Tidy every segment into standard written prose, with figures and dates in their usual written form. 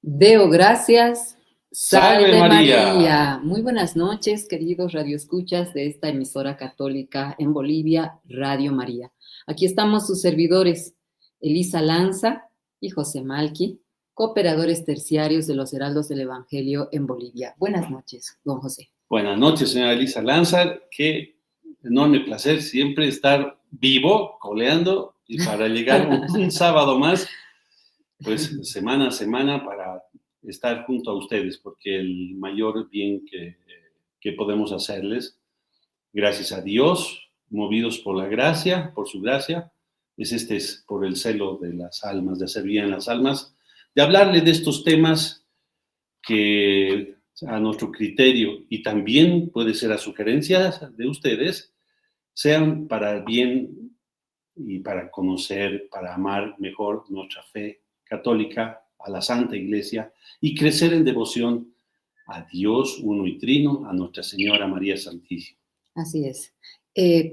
Deo gracias, Salve salve María. María. Muy buenas noches, queridos radioescuchas de esta emisora católica en Bolivia, Radio María. Aquí estamos sus servidores, Elisa Lanza y José Malqui, cooperadores terciarios de los Heraldos del Evangelio en Bolivia. Buenas noches, don José. Buenas noches, señora Elisa Lanza. Qué enorme placer siempre estar vivo, coleando, y para llegar un sábado más, pues semana a semana, para estar junto a ustedes, porque el mayor bien que podemos hacerles, gracias a Dios, movidos por la gracia, por su gracia, es por el celo de las almas, de hacer bien las almas, de hablarle de estos temas que a nuestro criterio y también puede ser a sugerencias de ustedes, sean para el bien y para conocer, para amar mejor nuestra fe católica, a la Santa Iglesia y crecer en devoción a Dios uno y trino, a Nuestra Señora María Santísima. Así es.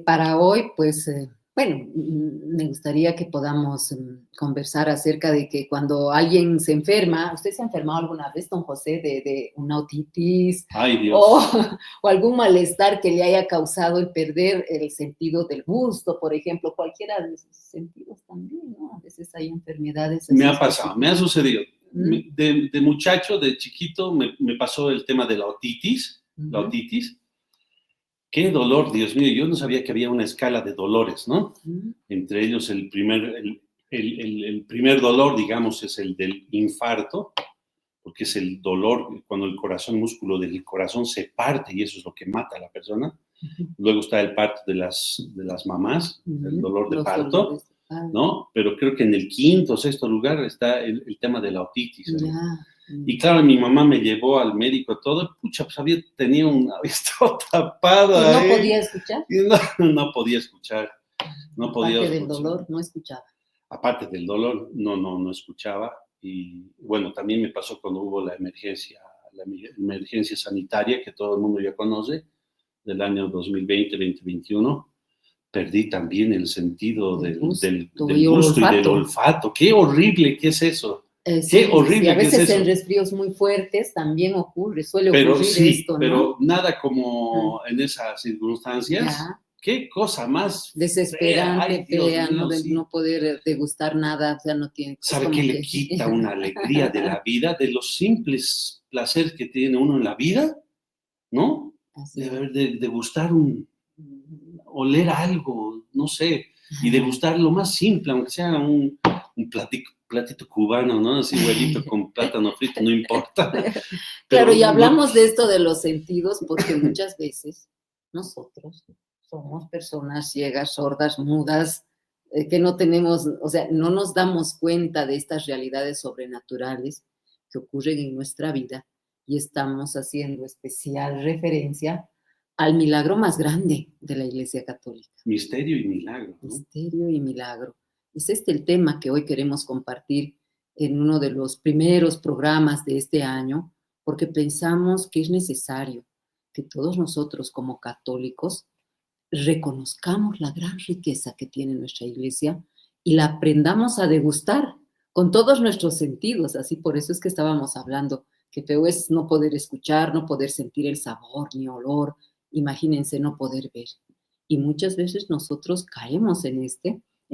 Para hoy, pues, me gustaría que podamos conversar acerca de que cuando alguien se enferma, ¿usted se ha enfermado alguna vez, don José, de una otitis Ay, Dios. o algún malestar que le haya causado el perder el sentido del gusto, por ejemplo, cualquiera de esos sentidos también, ¿no? A veces hay enfermedades así Me ha pasado, me ha sucedido. ¿Mm? De muchacho, de chiquito, me pasó el tema de la otitis. La otitis. Qué dolor, Dios mío. Yo no sabía que había una escala de dolores, ¿no? Entre ellos, el primer dolor, digamos, es el del infarto, porque es el dolor cuando el músculo del corazón se parte y eso es lo que mata a la persona. Luego está el parto de las mamás, el dolor de parto, ¿no? Pero creo que en el quinto o sexto lugar está el tema de la otitis. Y claro, mi mamá me llevó al médico, todo, pucha, pues tenía estado tapada. ¿Y no podía escuchar? Y no podía escuchar. No podía Aparte del dolor, no escuchaba. Aparte del dolor, no escuchaba. Y bueno, también me pasó cuando hubo la emergencia sanitaria que todo el mundo ya conoce, del año 2020-2021. Perdí también el sentido del gusto y del olfato. Qué horrible que es eso. Qué horrible. Sí, a veces en resfríos muy fuertes también suele ocurrir esto, ¿no? Pero nada como en esas circunstancias. Ya. Qué cosa más desesperante, fea, ¿no? De no poder degustar nada, o sea, no tiene... ¿Sabe qué le quita una alegría de la vida, de los simples placeres que tiene uno en la vida? ¿No? De gustar oler algo, no sé, y de gustar lo más simple, aunque sea un platito cubano, ¿no? Así, huevito con plátano frito, no importa. Claro, y hablamos de esto de los sentidos porque muchas veces nosotros somos personas ciegas, sordas, mudas, que no tenemos, o sea, no nos damos cuenta de estas realidades sobrenaturales que ocurren en nuestra vida y estamos haciendo especial referencia al milagro más grande de la Iglesia Católica. Misterio y milagro, ¿no? Misterio y milagro. Es el tema que hoy queremos compartir en uno de los primeros programas de este año, porque pensamos que es necesario que todos nosotros como católicos reconozcamos la gran riqueza que tiene nuestra Iglesia y la aprendamos a degustar con todos nuestros sentidos. Así por eso es que estábamos hablando, que feo es no poder escuchar, no poder sentir el sabor ni olor, imagínense no poder ver. Y muchas veces nosotros caemos en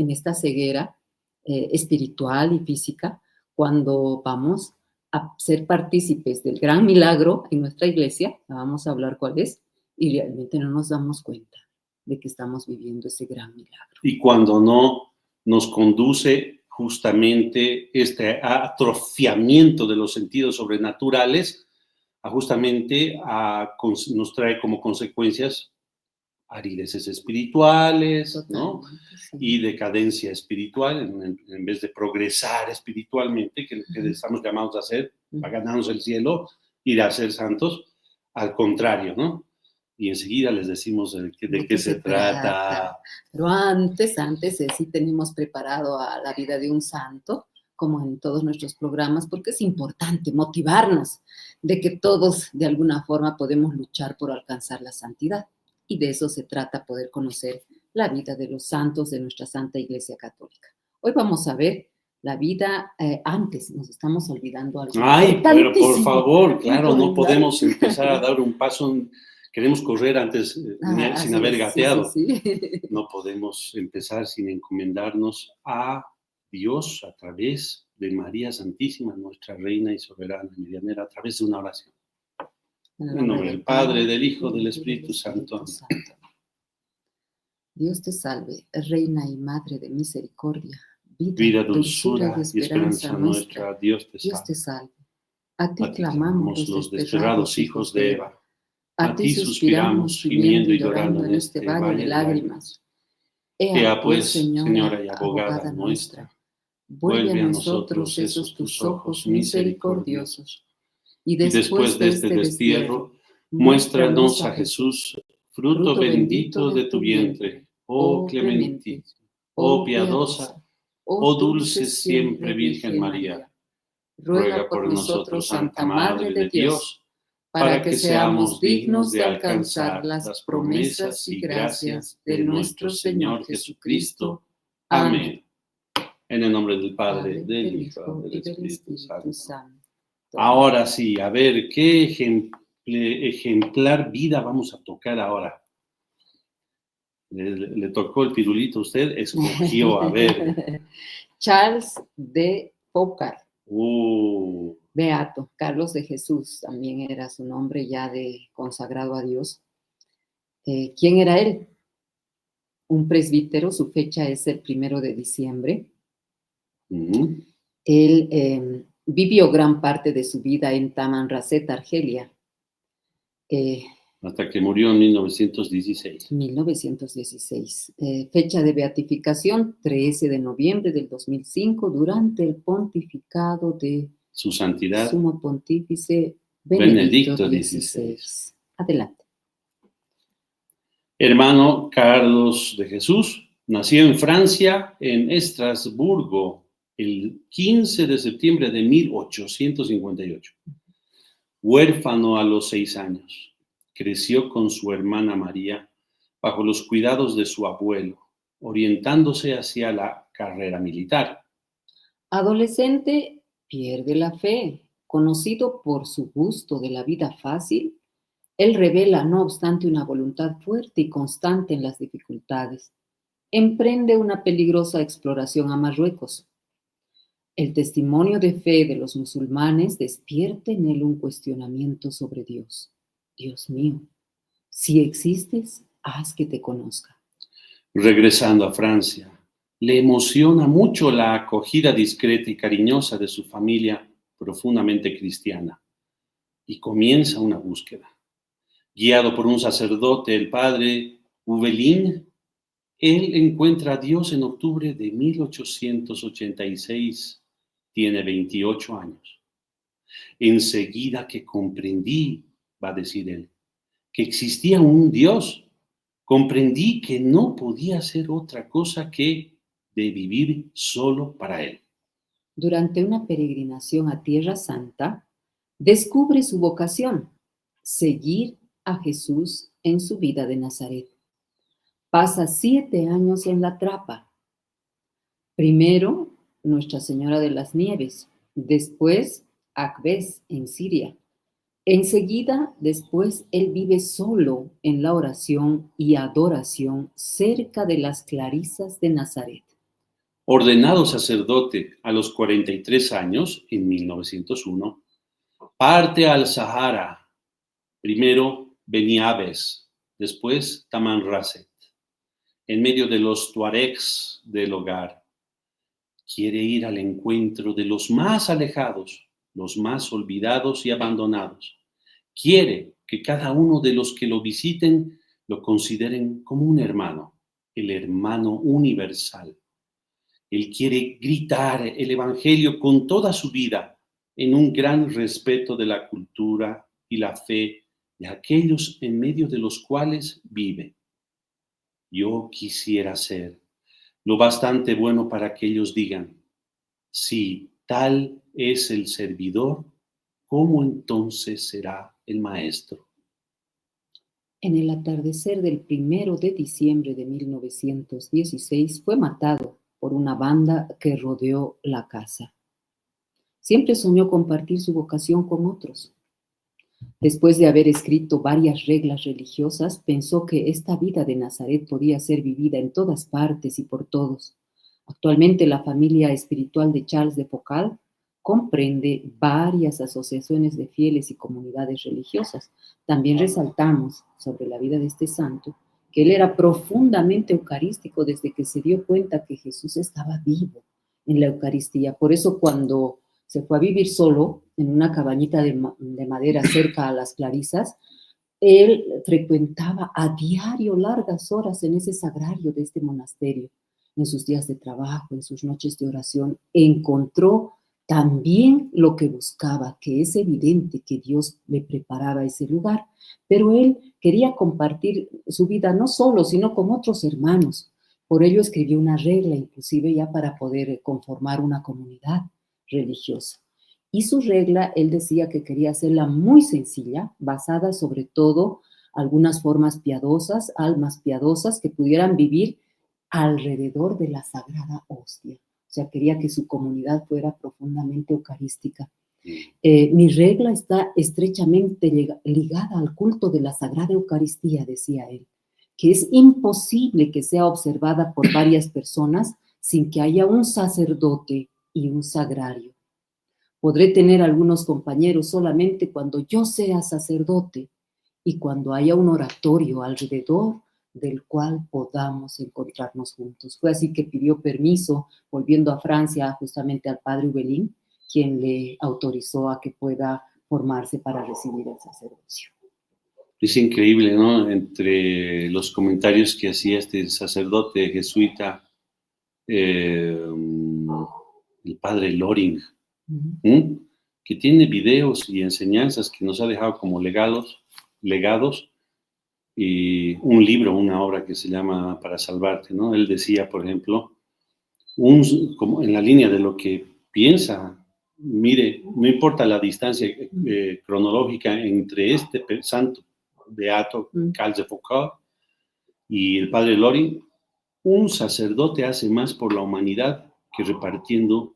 esta ceguera espiritual y física cuando vamos a ser partícipes del gran milagro en nuestra iglesia, vamos a hablar cuál es, y realmente no nos damos cuenta de que estamos viviendo ese gran milagro. Y cuando no nos conduce justamente este atrofiamiento de los sentidos sobrenaturales, nos trae como consecuencias arideces espirituales, ¿no? Sí. Y decadencia espiritual, en vez de progresar espiritualmente, que estamos llamados a hacer, para ganarnos el cielo, ir a ser santos, al contrario, ¿no? Y enseguida les decimos de qué se trata. Pero antes, sí tenemos preparado a la vida de un santo, como en todos nuestros programas, porque es importante motivarnos de que todos, de alguna forma, podemos luchar por alcanzar la santidad. Y de eso se trata, poder conocer la vida de los santos de nuestra Santa Iglesia Católica. Hoy vamos a ver la vida antes, nos estamos olvidando algo. Ay, pero por Importantísimo. favor, claro, no Recomendar. podemos empezar a dar un paso, queremos correr antes sin Así haber es, gateado. sí. No podemos empezar sin encomendarnos a Dios a través de María Santísima, nuestra Reina y Soberana Medianera, a través de una oración. En el nombre del Padre, del Hijo, del Espíritu Santo. Dios te salve, Reina y Madre de misericordia, Vida, dulzura y esperanza nuestra, Dios te Dios te salve. salve. A ti clamamos los desterrados hijos de Eva. A ti suspiramos, gimiendo y llorando en este valle de lágrimas. Ea pues, Señora y abogada nuestra, vuelve a nosotros esos tus ojos misericordiosos. Y después de este destierro, muéstranos a Jesús, fruto bendito de tu vientre, oh clemente, oh piadosa, oh dulce siempre Virgen María. Ruega por nosotros, Santa Madre de Dios, para que seamos dignos de alcanzar las promesas y gracias de nuestro Señor Jesucristo. Amén. En el nombre del Padre, del Hijo y del Espíritu Santo. Ahora sí, a ver, ¿qué ejemplar vida vamos a tocar ahora? Le tocó el pirulito a usted, escogió, a ver. Charles de Foucault. Uh. Beato, Carlos de Jesús, también era su nombre ya de consagrado a Dios. ¿Quién era él? Un presbítero, su fecha es el 1 de diciembre. Uh-huh. Él vivió gran parte de su vida en Tamanrasset, Argelia. Hasta que murió en 1916. 1916. Fecha de beatificación, 13 de noviembre del 2005, durante el pontificado de Su Santidad Sumo Pontífice Benedicto XVI. Adelante. Hermano Carlos de Jesús nació en Francia, en Estrasburgo, el 15 de septiembre de 1858. Huérfano a los 6 años. Creció con su hermana María bajo los cuidados de su abuelo, orientándose hacia la carrera militar. Adolescente, pierde la fe. Conocido por su gusto de la vida fácil, él revela, no obstante, una voluntad fuerte y constante en las dificultades. Emprende una peligrosa exploración a Marruecos. El testimonio de fe de los musulmanes despierta en él un cuestionamiento sobre Dios. Dios mío, si existes, haz que te conozca. Regresando a Francia, le emociona mucho la acogida discreta y cariñosa de su familia profundamente cristiana y comienza una búsqueda. Guiado por un sacerdote, el padre Houvelin, él encuentra a Dios en octubre de 1886. Tiene 28 años. Enseguida que comprendí, va a decir él, que existía un Dios, comprendí que no podía ser otra cosa que de vivir solo para Él. Durante una peregrinación a Tierra Santa, descubre su vocación, seguir a Jesús en su vida de Nazaret. Pasa 7 años en la trapa. Primero, Nuestra Señora de las Nieves, después Akbes en Siria. Enseguida, después, él vive solo en la oración y adoración cerca de las clarisas de Nazaret. Ordenado sacerdote a los 43 años, en 1901, parte al Sahara, primero Beni Abbes, después Tamanrasset, en medio de los tuaregs del hogar. Quiere ir al encuentro de los más alejados, los más olvidados y abandonados. Quiere que cada uno de los que lo visiten lo consideren como un hermano, el hermano universal. Él quiere gritar el evangelio con toda su vida en un gran respeto de la cultura y la fe de aquellos en medio de los cuales vive. Yo quisiera ser lo bastante bueno para que ellos digan, si tal es el servidor, ¿cómo entonces será el maestro? En el atardecer del 1 de diciembre de 1916 fue matado por una banda que rodeó la casa. Siempre soñó compartir su vocación con otros. Después de haber escrito varias reglas religiosas, pensó que esta vida de Nazaret podía ser vivida en todas partes y por todos. Actualmente la familia espiritual de Charles de Foucauld comprende varias asociaciones de fieles y comunidades religiosas. También resaltamos sobre la vida de este santo que él era profundamente eucarístico desde que se dio cuenta que Jesús estaba vivo en la Eucaristía. Por eso cuando se fue a vivir solo en una cabañita de madera cerca a las Clarisas, él frecuentaba a diario largas horas en ese sagrario de este monasterio. En sus días de trabajo, en sus noches de oración, encontró también lo que buscaba, que es evidente que Dios le preparaba ese lugar, pero él quería compartir su vida no solo, sino con otros hermanos. Por ello escribió una regla, inclusive ya para poder conformar una comunidad religiosa. Y su regla, él decía que quería hacerla muy sencilla, basada sobre todo algunas formas piadosas, almas piadosas que pudieran vivir alrededor de la sagrada hostia. O sea, quería que su comunidad fuera profundamente eucarística. Mi regla está estrechamente ligada al culto de la Sagrada Eucaristía, decía él, que es imposible que sea observada por varias personas sin que haya un sacerdote y un sagrario. Podré tener algunos compañeros solamente cuando yo sea sacerdote y cuando haya un oratorio alrededor del cual podamos encontrarnos juntos. Fue así que pidió permiso, volviendo a Francia, justamente al padre Hubelin, quien le autorizó a que pueda formarse para recibir el sacerdocio. Es increíble, ¿no? Entre los comentarios que hacía este sacerdote jesuita, el padre Loring, que tiene videos y enseñanzas que nos ha dejado como legados, y un libro, una obra que se llama Para Salvarte, ¿no? Él decía, por ejemplo, como en la línea de lo que piensa, mire, no importa la distancia cronológica entre este santo beato, Charles de Foucauld, y el padre Loring, un sacerdote hace más por la humanidad que repartiendo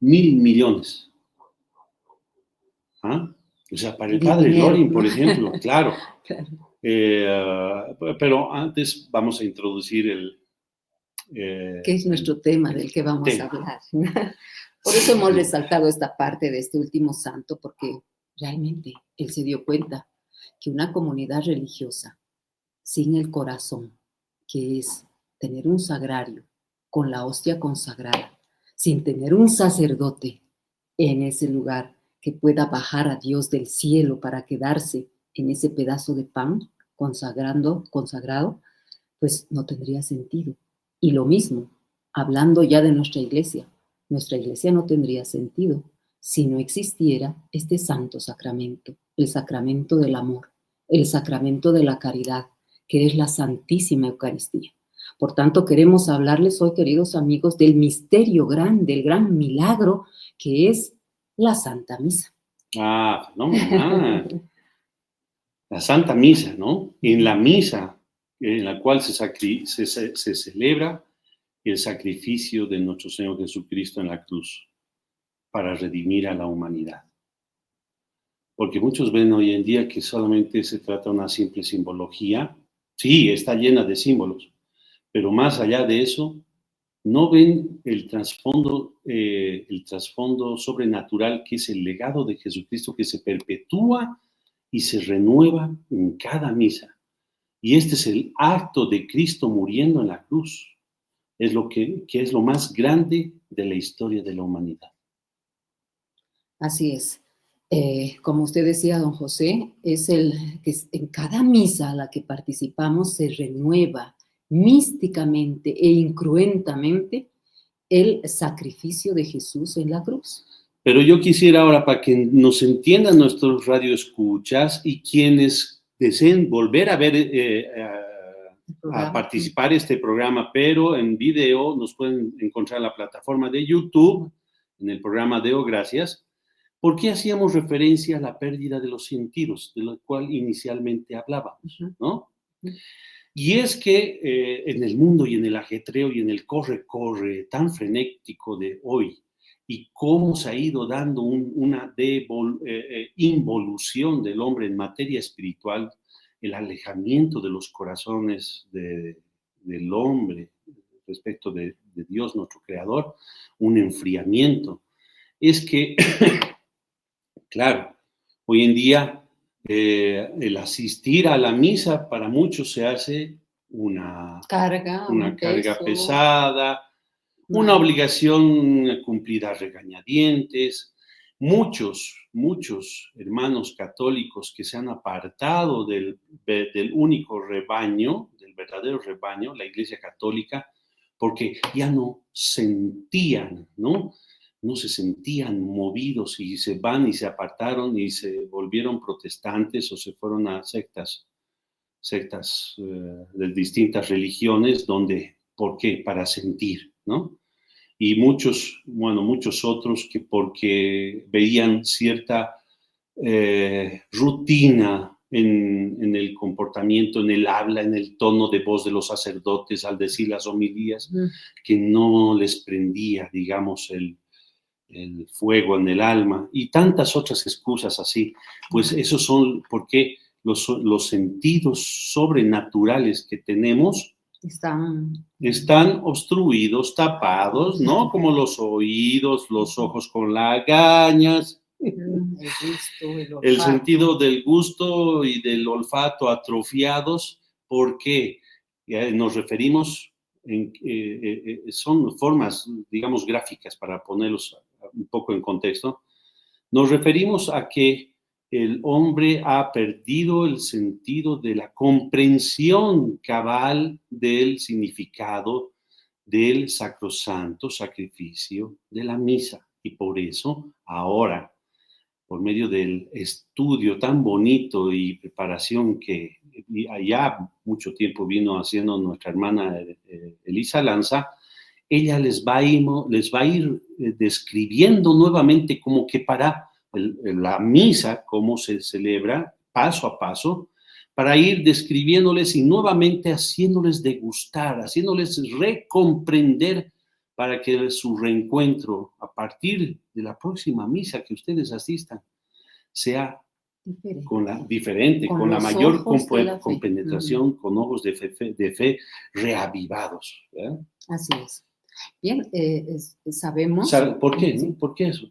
1.000 millones. ¿Ah? O sea, para el padre Loring, por ejemplo, claro. Pero antes vamos a introducir que es nuestro tema del que vamos a hablar. Por eso hemos resaltado esta parte de este último santo, porque realmente él se dio cuenta que una comunidad religiosa sin el corazón, que es tener un sagrario con la hostia consagrada, sin tener un sacerdote en ese lugar que pueda bajar a Dios del cielo para quedarse en ese pedazo de pan consagrado, pues no tendría sentido. Y lo mismo, hablando ya de nuestra iglesia no tendría sentido si no existiera este santo sacramento, el sacramento del amor, el sacramento de la caridad, que es la Santísima Eucaristía. Por tanto, queremos hablarles hoy, queridos amigos, del misterio grande, el gran milagro que es la Santa Misa. No, la Santa Misa, ¿no? En la misa en la cual se celebra el sacrificio de nuestro Señor Jesucristo en la cruz para redimir a la humanidad. Porque muchos ven hoy en día que solamente se trata de una simple simbología. Sí, está llena de símbolos, pero más allá de eso, no ven el trasfondo sobrenatural que es el legado de Jesucristo que se perpetúa y se renueva en cada misa. Y este es el acto de Cristo muriendo en la cruz. Es lo que es lo más grande de la historia de la humanidad. Así es. Como usted decía, don José, es que en cada misa a la que participamos se renueva místicamente e incruentamente el sacrificio de Jesús en la cruz. Pero yo quisiera ahora, para que nos entiendan nuestros radioescuchas y quienes deseen volver a ver, a participar en este programa, pero en video, nos pueden encontrar en la plataforma de YouTube, en el programa Deo Gracias. ¿Por qué hacíamos referencia a la pérdida de los sentidos, de lo cual inicialmente hablábamos, ¿no? Y es que en el mundo y en el ajetreo y en el corre-corre tan frenético de hoy, y cómo se ha ido dando una involución del hombre en materia espiritual, el alejamiento de los corazones del hombre respecto de Dios, nuestro Creador, un enfriamiento. Es que, claro, hoy en día el asistir a la misa para muchos se hace una Carga, un carga peso. pesada, una obligación cumplida a regañadientes. Muchos hermanos católicos que se han apartado del único rebaño, del verdadero rebaño, la Iglesia Católica, porque ya no sentían, ¿no? No se sentían movidos y se van y se apartaron y se volvieron protestantes o se fueron a sectas de distintas religiones, donde, ¿por qué? Para sentir, ¿no? Y muchos otros que porque veían cierta rutina en el comportamiento, en el habla, en el tono de voz de los sacerdotes al decir las homilías, que no les prendía, digamos, el fuego en el alma, y tantas otras excusas así. Pues esos son porque los sentidos sobrenaturales que tenemos están obstruidos, tapados, ¿no? Como los oídos, los ojos con lagañas, el sentido del gusto y del olfato atrofiados. ¿Por qué? Nos referimos, son formas, digamos, gráficas para ponerlos un poco en contexto. Nos referimos a que el hombre ha perdido el sentido de la comprensión cabal del significado del sacrosanto sacrificio de la misa. Y por eso, ahora, por medio del estudio tan bonito y preparación que ya mucho tiempo vino haciendo nuestra hermana Elisa Lanza, ella les va a ir describiendo nuevamente como que para la misa, cómo se celebra paso a paso, para ir describiéndoles y nuevamente haciéndoles degustar, haciéndoles recomprender, para que su reencuentro a partir de la próxima misa que ustedes asistan sea diferente, con la mayor compenetración, con ojos de fe reavivados. ¿Verdad? Así es. Bien, sabemos... ¿Por qué? ¿No? ¿Por qué eso?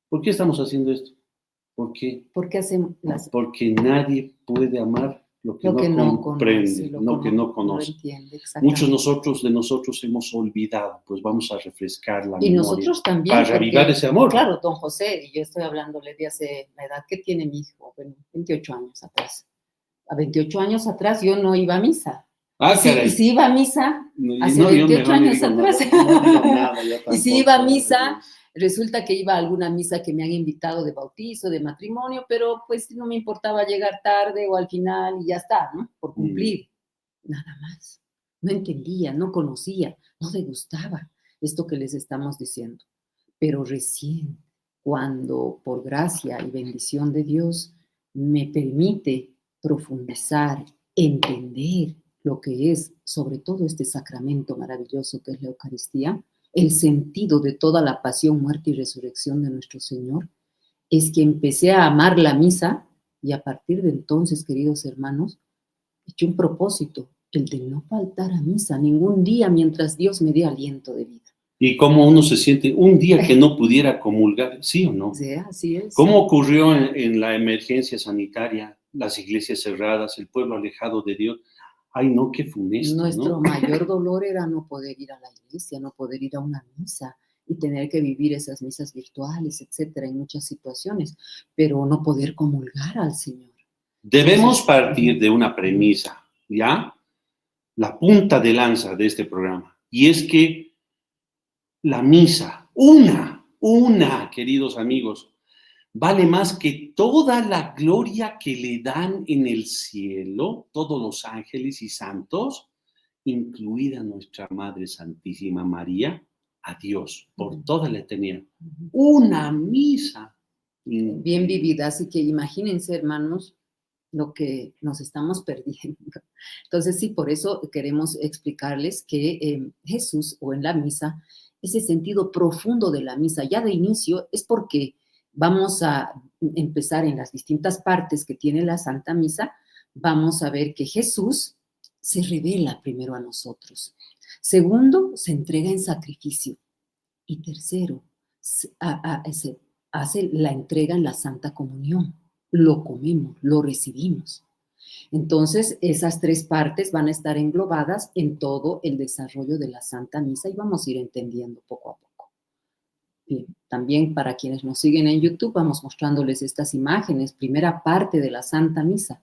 ¿Por qué estamos haciendo esto? ¿Por qué? Porque nadie puede amar lo que no comprende, que no conoce. Muchos de nosotros hemos olvidado, pues vamos a refrescar la memoria. Y nosotros también. Para reavivar ese amor. Claro, don José, y yo estoy hablándole de hace la edad que tiene mi hijo, bueno, 28 años atrás. A 28 años atrás yo no iba a misa. Y si iba a misa, hace 28 años atrás. Y si iba a misa, resulta que iba a alguna misa que me han invitado de bautizo, de matrimonio, pero pues no me importaba llegar tarde o al final y ya está, ¿no? Por cumplir. Nada más. No entendía, no conocía, no degustaba esto que les estamos diciendo. Pero recién, cuando por gracia y bendición de Dios me permite profundizar, entender lo que es, sobre todo este sacramento maravilloso que es la Eucaristía, el sentido de toda la pasión, muerte y resurrección de nuestro Señor, es que empecé a amar la misa y a partir de entonces, queridos hermanos, eché un propósito, el de no faltar a misa ningún día mientras Dios me dé aliento de vida. ¿Y cómo uno se siente un día que no pudiera comulgar? ¿Sí o no? Sí, así es. ¿Cómo ocurrió en la emergencia sanitaria? Las iglesias cerradas, el pueblo alejado de Dios. Ay, no, qué funesto, Nuestro mayor dolor era no poder ir a la iglesia, no poder ir a una misa y tener que vivir esas misas virtuales, etcétera, en muchas situaciones, pero no poder comulgar al Señor. Debemos partir de una premisa, ¿ya? La punta de lanza de este programa, y es que la misa, una, queridos amigos, vale más que toda la gloria que le dan en el cielo todos los ángeles y santos, incluida nuestra Madre Santísima María, a Dios, por toda la eternidad. Una misa. Bien vivida, así que imagínense, hermanos, lo que nos estamos perdiendo. Entonces, sí, por eso queremos explicarles que Jesús, o en la misa, ese sentido profundo de la misa, ya de inicio, es porque vamos a empezar en las distintas partes que tiene la Santa Misa, vamos a ver que Jesús se revela primero a nosotros. Segundo, se entrega en sacrificio. Y tercero, se hace la entrega en la Santa Comunión. Lo comemos, lo recibimos. Entonces, esas tres partes van a estar englobadas en todo el desarrollo de la Santa Misa y vamos a ir entendiendo poco a poco. Bien, también para quienes nos siguen en YouTube, vamos mostrándoles estas imágenes. Primera parte de la Santa Misa,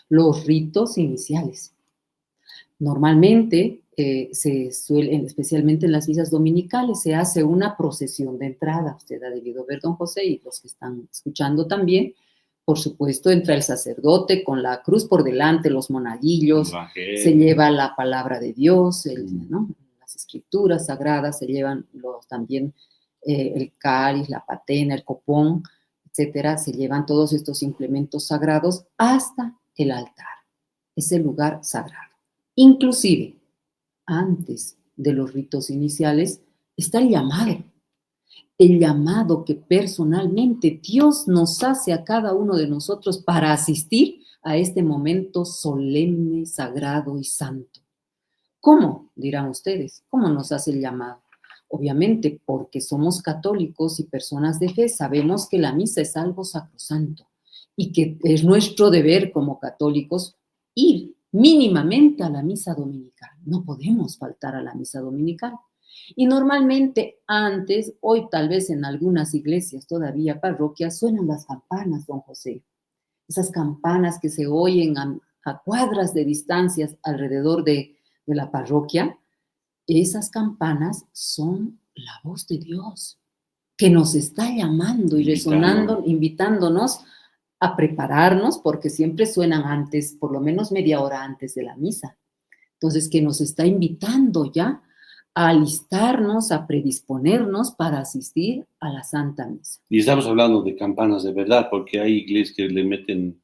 los ritos iniciales. Normalmente se suele, especialmente en las misas dominicales, se hace una procesión de entrada. Usted ha debido ver, don José, y los que están escuchando también. Por supuesto, entra el sacerdote con la cruz por delante, los monaguillos, se lleva la palabra de Dios, ¿no? Las escrituras sagradas, se llevan también el cáliz, la patena, el copón, etcétera. Se llevan todos estos implementos sagrados hasta el altar, ese lugar sagrado. Inclusive, antes de los ritos iniciales, está el llamado que personalmente Dios nos hace a cada uno de nosotros para asistir a este momento solemne, sagrado y santo. ¿Cómo? Dirán ustedes, ¿cómo nos hace el llamado? Obviamente, porque somos católicos y personas de fe, sabemos que la misa es algo sacrosanto y que es nuestro deber como católicos ir mínimamente a la misa dominical. No podemos faltar a la misa dominical. Y normalmente antes, hoy tal vez en algunas iglesias todavía, parroquias, suenan las campanas, don José. Esas campanas que se oyen a cuadras de distancias alrededor de la parroquia, esas campanas son la voz de Dios, que nos está llamando y resonando, invitándonos a prepararnos, porque siempre suenan antes, por lo menos media hora antes de la misa. Entonces, que nos está invitando ya a alistarnos, a predisponernos para asistir a la Santa Misa. Y estamos hablando de campanas de verdad, porque hay iglesias que le meten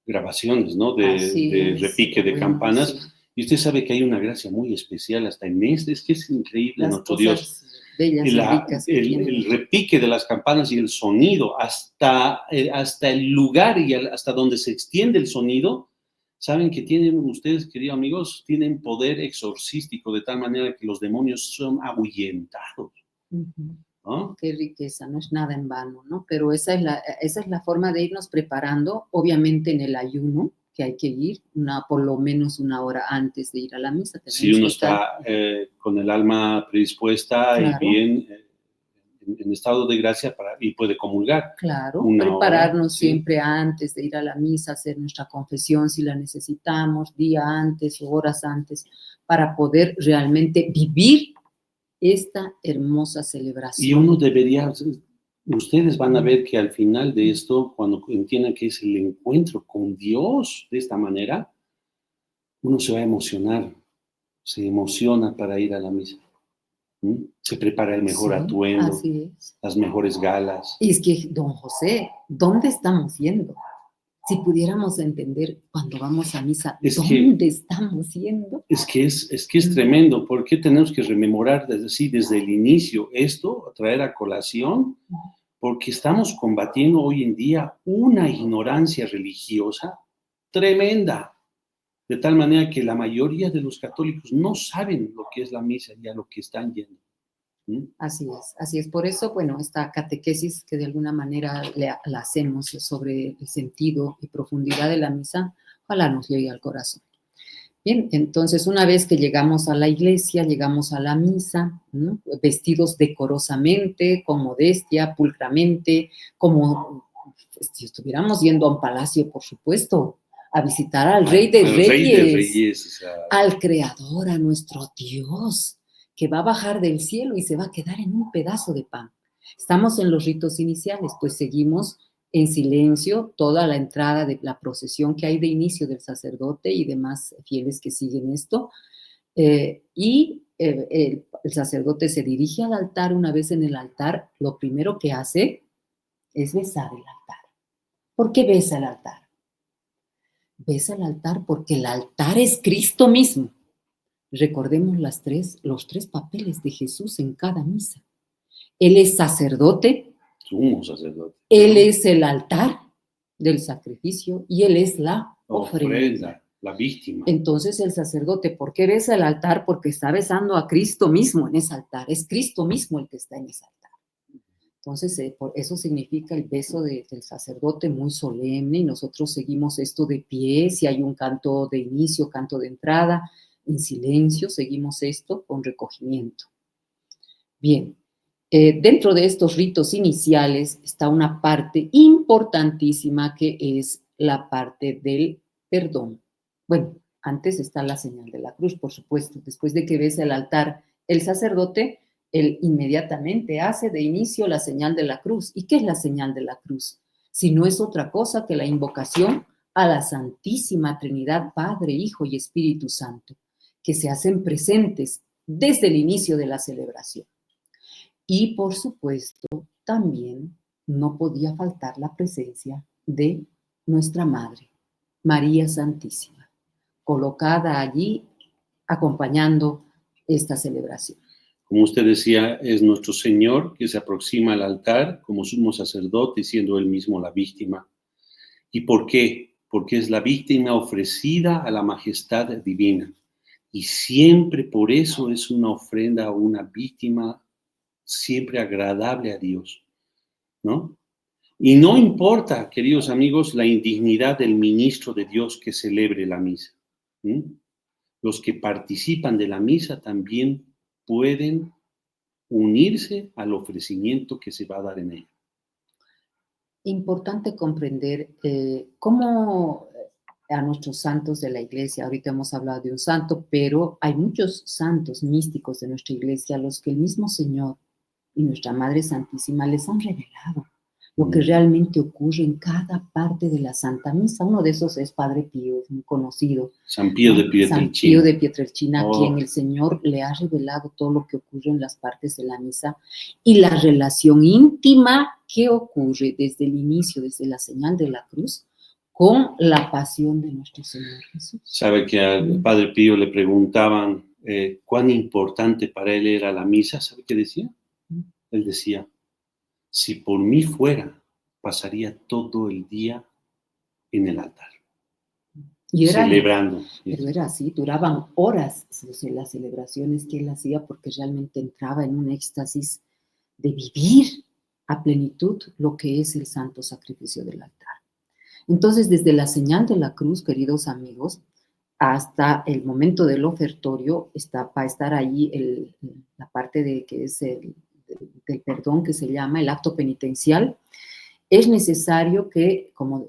grabaciones, ¿no? De repique de campanas. Sí. Y usted sabe que hay una gracia muy especial hasta en este, es que es increíble nuestro Dios. Bellas el repique de las campanas y el sonido, hasta el lugar y hasta donde se extiende el sonido, saben que tienen ustedes, queridos amigos, tienen poder exorcístico de tal manera que los demonios son ahuyentados. ¿No? Qué riqueza, no es nada en vano, ¿no? Pero esa es la forma de irnos preparando, obviamente en el ayuno, que hay que ir por lo menos una hora antes de ir a la misa. Si uno está con el alma predispuesta, claro, y bien, en estado de gracia y puede comulgar. Claro, prepararnos siempre antes de ir a la misa, hacer nuestra confesión si la necesitamos, día antes o horas antes, para poder realmente vivir esta hermosa celebración. Y uno debería, ustedes van a ver que al final de esto, cuando entiendan que es el encuentro con Dios de esta manera, uno se va a emocionar, se emociona para ir a la misa. Se prepara el mejor atuendo, las mejores galas. Y es que, don José, ¿dónde estamos yendo? Si pudiéramos entender cuando vamos a misa, ¿dónde estamos yendo? Es que es tremendo. ¿Por qué tenemos que rememorar desde el inicio esto, traer a colación? Porque estamos combatiendo hoy en día una ignorancia religiosa tremenda. De tal manera que la mayoría de los católicos no saben lo que es la misa y a lo que están yendo. Así es. Por eso, bueno, esta catequesis que de alguna manera la hacemos sobre el sentido y profundidad de la misa, ojalá nos llegue al corazón. Bien, entonces una vez que llegamos a la iglesia, llegamos a la misa, ¿no? Vestidos decorosamente, con modestia, pulcramente, como si estuviéramos yendo a un palacio, por supuesto, a visitar al Rey de Reyes, o sea, al Creador, a nuestro Dios, que va a bajar del cielo y se va a quedar en un pedazo de pan. Estamos en los ritos iniciales, pues seguimos en silencio toda la entrada de la procesión que hay de inicio del sacerdote y demás fieles que siguen esto. El sacerdote se dirige al altar. Una vez en el altar, lo primero que hace es besar el altar. ¿Por qué besa el altar? ves el altar porque el altar es Cristo mismo. Recordemos los tres papeles de Jesús en cada misa. Él es sacerdote, Sumo sacerdote. Él es el altar del sacrificio y Él es la ofrenda, la víctima. Entonces el sacerdote, ¿por qué besa el altar? Porque está besando a Cristo mismo en ese altar. Es Cristo mismo el que está en ese altar. Entonces, por eso significa el beso del sacerdote muy solemne, y nosotros seguimos esto de pie. Si hay un canto de inicio, canto de entrada, en silencio, seguimos esto con recogimiento. Bien, dentro de estos ritos iniciales está una parte importantísima que es la parte del perdón. Bueno, antes está la señal de la cruz, por supuesto. Después de que besa el altar el sacerdote, él inmediatamente hace de inicio la señal de la cruz. ¿Y qué es la señal de la cruz? Si no es otra cosa que la invocación a la Santísima Trinidad, Padre, Hijo y Espíritu Santo, que se hacen presentes desde el inicio de la celebración. Y por supuesto, también no podía faltar la presencia de nuestra Madre, María Santísima, colocada allí acompañando esta celebración. Como usted decía, es nuestro Señor que se aproxima al altar como sumo sacerdote, siendo Él mismo la víctima. ¿Y por qué? Porque es la víctima ofrecida a la majestad divina. Y siempre por eso es una ofrenda o una víctima siempre agradable a Dios, ¿no? Y no importa, queridos amigos, la indignidad del ministro de Dios que celebre la misa. Los que participan de la misa también pueden unirse al ofrecimiento que se va a dar en ella. Importante comprender cómo a nuestros santos de la iglesia, ahorita hemos hablado de un santo, pero hay muchos santos místicos de nuestra iglesia a los que el mismo Señor y nuestra Madre Santísima les han revelado lo que realmente ocurre en cada parte de la Santa Misa. Uno de esos es Padre Pío, muy conocido. San Pío de Pietrelcina. San Pío de Pietrelcina, a quien el Señor le ha revelado todo lo que ocurre en las partes de la misa y la relación íntima que ocurre desde el inicio, desde la señal de la cruz, con la pasión de nuestro Señor Jesús. Sabe que al Padre Pío le preguntaban cuán importante para él era la misa. ¿Sabe qué decía? Él decía, si por mí fuera, pasaría todo el día en el altar, celebrando. Pero era así, duraban horas las celebraciones que él hacía porque realmente entraba en un éxtasis de vivir a plenitud lo que es el santo sacrificio del altar. Entonces, desde la señal de la cruz, queridos amigos, hasta el momento del ofertorio, va a estar ahí la parte de que es del perdón, que se llama el acto penitencial. Es necesario que, como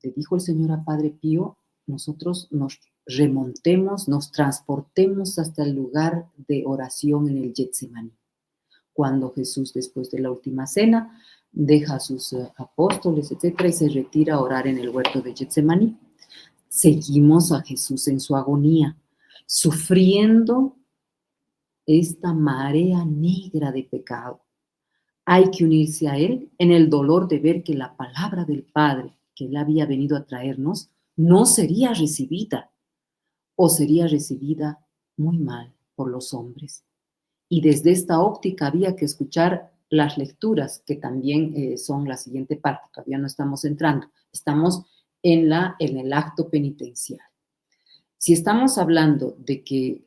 le dijo el Señor a Padre Pío, nosotros nos remontemos, nos transportemos hasta el lugar de oración en el Getsemaní. Cuando Jesús, después de la última cena, deja a sus apóstoles, etcétera, y se retira a orar en el huerto de Getsemaní. Seguimos a Jesús en su agonía, sufriendo esta marea negra de pecado. Hay que unirse a Él en el dolor de ver que la palabra del Padre que Él había venido a traernos no sería recibida o sería recibida muy mal por los hombres. Y desde esta óptica había que escuchar las lecturas, que también son la siguiente parte. Todavía no estamos entrando. Estamos en el acto penitencial. Si estamos hablando de que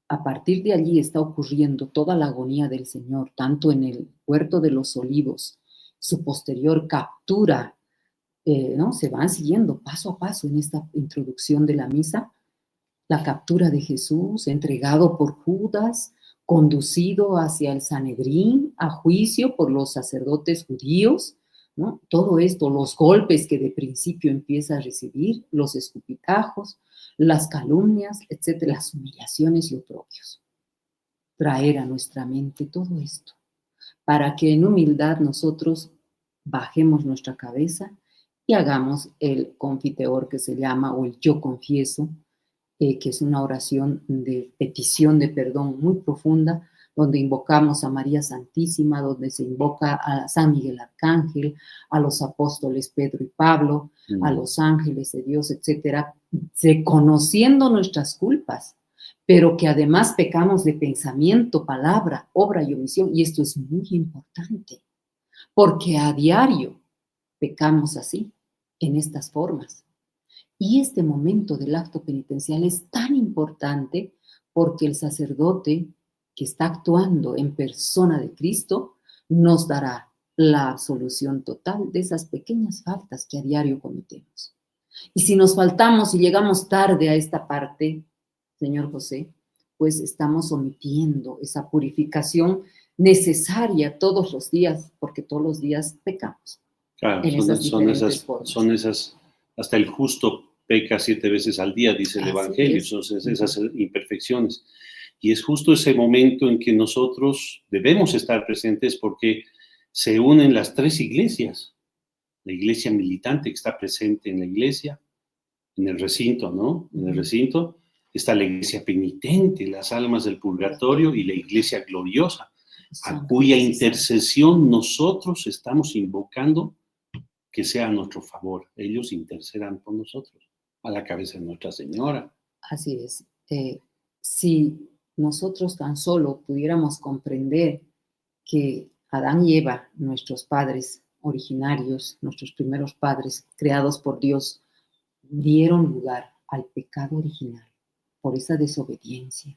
a partir de allí está ocurriendo toda la agonía del Señor, tanto en el huerto de los olivos, su posterior captura, ¿no? Se van siguiendo paso a paso en esta introducción de la misa, la captura de Jesús, entregado por Judas, conducido hacia el Sanedrín a juicio por los sacerdotes judíos, ¿no? Todo esto, los golpes que de principio empieza a recibir, los escupitajos, las calumnias, etcétera, las humillaciones y oprobios. Traer a nuestra mente todo esto, para que en humildad nosotros bajemos nuestra cabeza y hagamos el confiteor que se llama, o el yo confieso, que es una oración de petición de perdón muy profunda, donde invocamos a María Santísima, donde se invoca a San Miguel Arcángel, a los apóstoles Pedro y Pablo, a los ángeles de Dios, etcétera, reconociendo nuestras culpas, pero que además pecamos de pensamiento, palabra, obra y omisión, y esto es muy importante, porque a diario pecamos así, en estas formas. Y este momento del acto penitencial es tan importante porque el sacerdote que está actuando en persona de Cristo nos dará la absolución total de esas pequeñas faltas que a diario cometemos. Y si nos faltamos y llegamos tarde a esta parte, señor José, pues estamos omitiendo esa purificación necesaria todos los días, porque todos los días pecamos. Claro, En esas diferentes formas. son esas, hasta el justo peca 7 veces al día, dice el Evangelio, son esas imperfecciones. Y es justo ese momento en que nosotros debemos estar presentes porque se unen las 3 iglesias. La iglesia militante que está presente en la iglesia, en el recinto, ¿no? En el recinto está la iglesia penitente, las almas del purgatorio y la iglesia gloriosa, a cuya intercesión nosotros estamos invocando que sea a nuestro favor. Ellos intercedan por nosotros, a la cabeza de Nuestra Señora. Así es. Si nosotros tan solo pudiéramos comprender que Adán y Eva, nuestros padres originarios, nuestros primeros padres creados por Dios, dieron lugar al pecado original por esa desobediencia,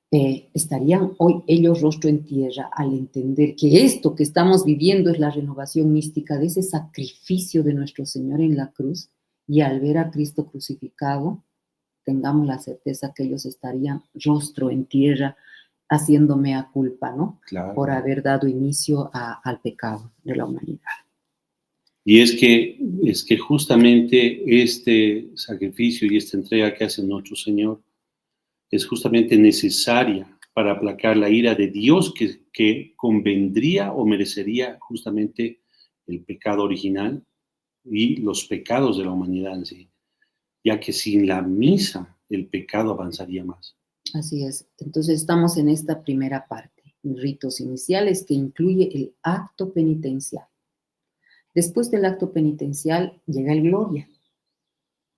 estarían hoy ellos rostro en tierra al entender que esto que estamos viviendo es la renovación mística de ese sacrificio de nuestro Señor en la cruz, y al ver a Cristo crucificado, tengamos la certeza que ellos estarían rostro en tierra haciendo mea culpa, ¿no? Claro. Por haber dado inicio al pecado de la humanidad. Y es que justamente este sacrificio y esta entrega que hace nuestro Señor es justamente necesaria para aplacar la ira de Dios que convendría o merecería justamente el pecado original y los pecados de la humanidad en sí, ya que sin la misa el pecado avanzaría más. Así es. Entonces estamos en esta primera parte, ritos iniciales, que incluye el acto penitencial. Después del acto penitencial llega el Gloria.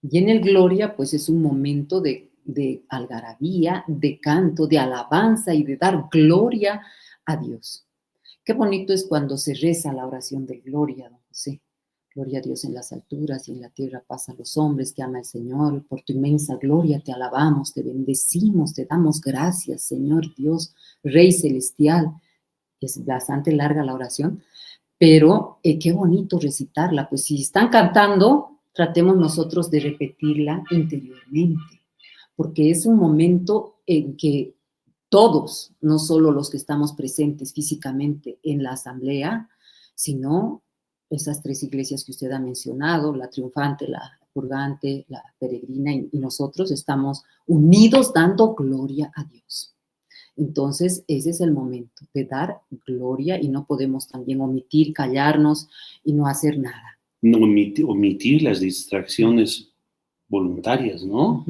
Y en el Gloria, pues es un momento de algarabía, de canto, de alabanza y de dar gloria a Dios. Qué bonito es cuando se reza la oración de Gloria, don José. Gloria a Dios en las alturas y en la tierra paz a los hombres que ama el Señor. Por tu inmensa gloria te alabamos, te bendecimos, te damos gracias, Señor Dios, Rey celestial. Es bastante larga la oración, pero qué bonito recitarla. Pues si están cantando, tratemos nosotros de repetirla interiormente, porque es un momento en que todos, no solo los que estamos presentes físicamente en la asamblea, sino esas 3 iglesias que usted ha mencionado, la triunfante, la purgante, la peregrina, y nosotros estamos unidos dando gloria a Dios. Entonces, ese es el momento de dar gloria, y no podemos también omitir, callarnos y no hacer nada. No omitir las distracciones voluntarias, ¿no?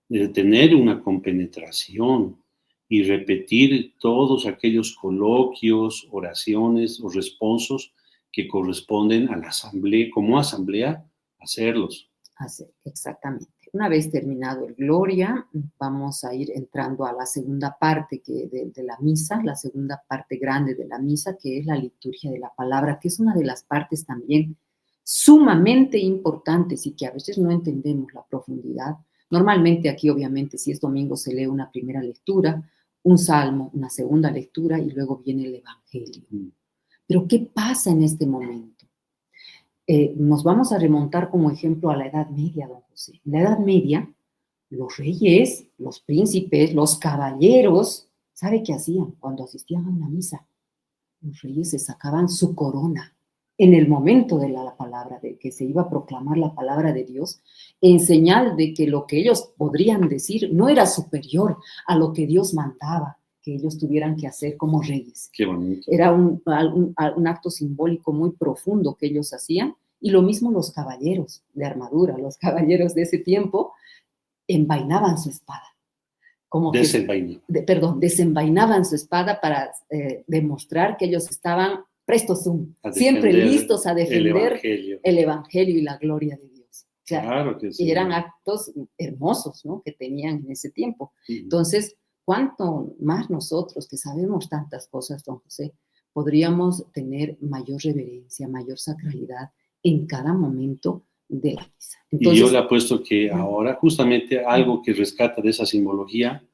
De tener una compenetración y repetir todos aquellos coloquios, oraciones o responsos que corresponden a la asamblea, como asamblea, hacerlos. Exactamente. Una vez terminado el Gloria, vamos a ir entrando a la segunda parte de la misa, la segunda parte grande de la misa, que es la liturgia de la palabra, que es una de las partes también sumamente importantes y que a veces no entendemos la profundidad. Normalmente aquí, obviamente, si es domingo, se lee una primera lectura, un salmo, una segunda lectura y luego viene el Evangelio. Pero ¿qué pasa en este momento? Nos vamos a remontar como ejemplo a la Edad Media, don José. En la Edad Media, los reyes, los príncipes, los caballeros, ¿sabe qué hacían cuando asistían a una misa? Los reyes se sacaban su corona en el momento de la palabra, de que se iba a proclamar la palabra de Dios, en señal de que lo que ellos podrían decir no era superior a lo que Dios mandaba que ellos tuvieran que hacer como reyes. Qué bonito. Era un acto simbólico muy profundo que ellos hacían, y lo mismo los caballeros de armadura, los caballeros de ese tiempo envainaban su espada. como que, desenvainaban su espada para demostrar que ellos estaban prestos, siempre listos a defender el evangelio y la gloria de Dios. O sea, claro que sí. Y eran actos hermosos, ¿no?, que tenían en ese tiempo. Entonces, ¿cuánto más nosotros que sabemos tantas cosas, don José, podríamos tener mayor reverencia, mayor sacralidad en cada momento de la misa? Entonces, y yo le apuesto que ahora justamente algo que rescata de esa simbología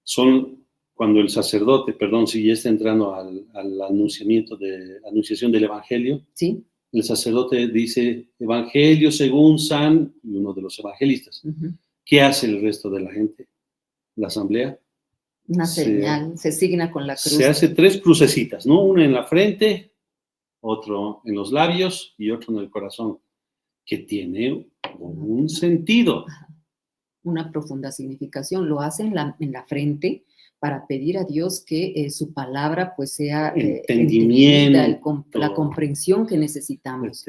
son cuando el sacerdote, si ya está entrando al anunciación del Evangelio, ¿sí?, el sacerdote dice Evangelio según San, uno de los evangelistas. ¿Qué hace el resto de la gente? La asamblea. Una señal, se signa con la cruz. Se hace 3 crucecitas, ¿no? Una en la frente, otro en los labios y otro en el corazón, que tiene un sentido. Una profunda significación. Lo hace en la frente para pedir a Dios que su palabra pues sea entendimiento, la comprensión que necesitamos.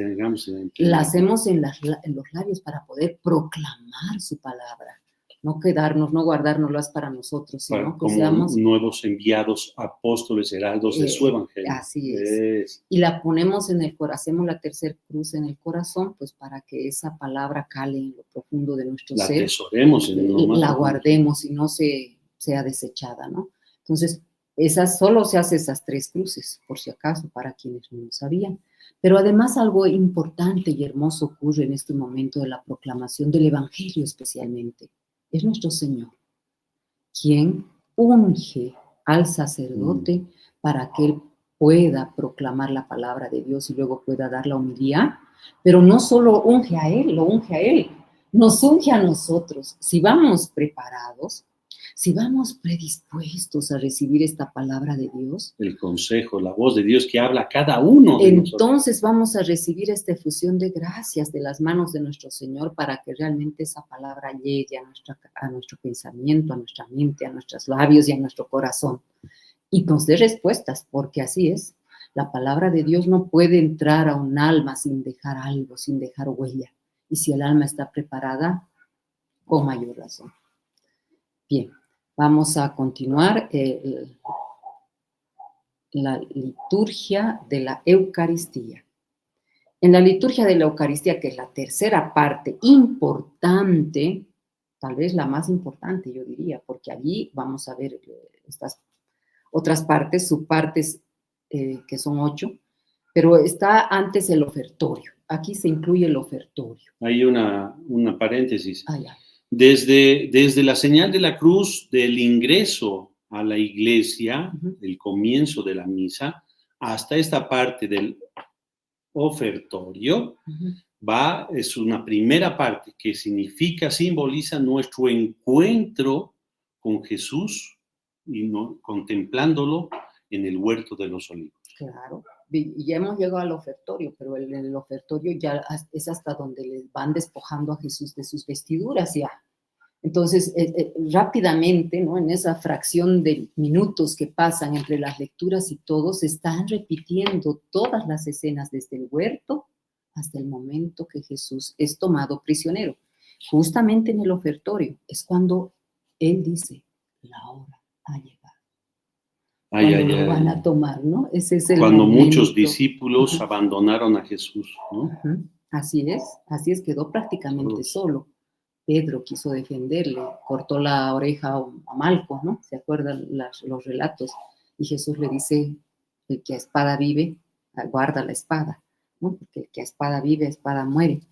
La hacemos en los labios para poder proclamar su palabra. No guardárnoslas para nosotros, sino que seamos nuevos enviados, apóstoles, heraldos de su evangelio. Así es. Y la ponemos hacemos la tercera cruz en el corazón, pues para que esa palabra cale en lo profundo de nuestro ser. La atesoremos en lo más la guardemos y no sea desechada, ¿no? Entonces, solo se hace esas 3 cruces, por si acaso, para quienes no lo sabían. Pero además algo importante y hermoso ocurre en este momento de la proclamación del evangelio especialmente. Es nuestro Señor quien unge al sacerdote para que él pueda proclamar la palabra de Dios y luego pueda dar la homilía, pero no solo unge a él, nos unge a nosotros. Si vamos preparados, si vamos predispuestos a recibir esta palabra de Dios, el consejo, la voz de Dios que habla a cada uno de nosotros, entonces vamos a recibir esta efusión de gracias de las manos de nuestro Señor para que realmente esa palabra llegue a nuestro pensamiento, a nuestra mente, a nuestros labios y a nuestro corazón y nos dé respuestas, porque así es. La palabra de Dios no puede entrar a un alma sin dejar algo, sin dejar huella. Y si el alma está preparada, con mayor razón. Bien, vamos a continuar la liturgia de la Eucaristía. En la liturgia de la Eucaristía, que es la tercera parte importante, tal vez la más importante, yo diría, porque allí vamos a ver estas otras partes, subpartes que son 8, pero está antes el ofertorio. Aquí se incluye el ofertorio. Hay una paréntesis. Ya. Desde la señal de la cruz del ingreso a la iglesia, el comienzo de la misa, hasta esta parte del ofertorio, es una primera parte que simboliza nuestro encuentro con Jesús y contemplándolo en el huerto de los olivos. Claro, y ya hemos llegado al ofertorio, pero en el ofertorio ya es hasta donde les van despojando a Jesús de sus vestiduras ya. Entonces, rápidamente, ¿no?, en esa fracción de minutos que pasan entre las lecturas y todo, se están repitiendo todas las escenas desde el huerto hasta el momento que Jesús es tomado prisionero. Justamente en el ofertorio es cuando Él dice, la hora ha llegado. Cuando lo van a tomar, ¿no? Ese es el cuando momento. Muchos discípulos abandonaron a Jesús, ¿no? Así es, quedó prácticamente solo. Pedro quiso defenderle, cortó la oreja a Malco, ¿no? ¿Se acuerdan los relatos? Y Jesús le dice, el que a espada vive, guarda la espada, ¿no? Porque el que a espada vive, a espada muere.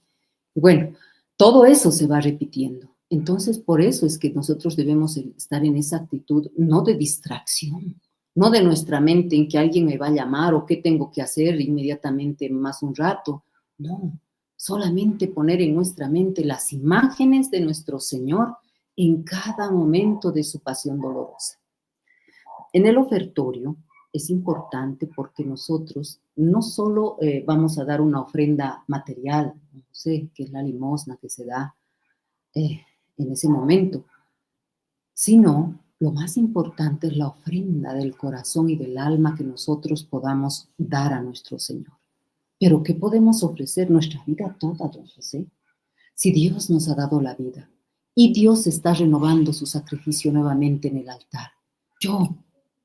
Y bueno, todo eso se va repitiendo. Entonces, por eso es que nosotros debemos estar en esa actitud, no de distracción, no de nuestra mente en que alguien me va a llamar o qué tengo que hacer inmediatamente más un rato. No, solamente poner en nuestra mente las imágenes de nuestro Señor en cada momento de su pasión dolorosa. En el ofertorio es importante porque nosotros no solo vamos a dar una ofrenda material, no sé, que es la limosna que se da en ese momento, sino lo más importante es la ofrenda del corazón y del alma que nosotros podamos dar a nuestro Señor. Pero ¿qué podemos ofrecer? Nuestra vida toda, don José. Si Dios nos ha dado la vida y Dios está renovando su sacrificio nuevamente en el altar. Yo,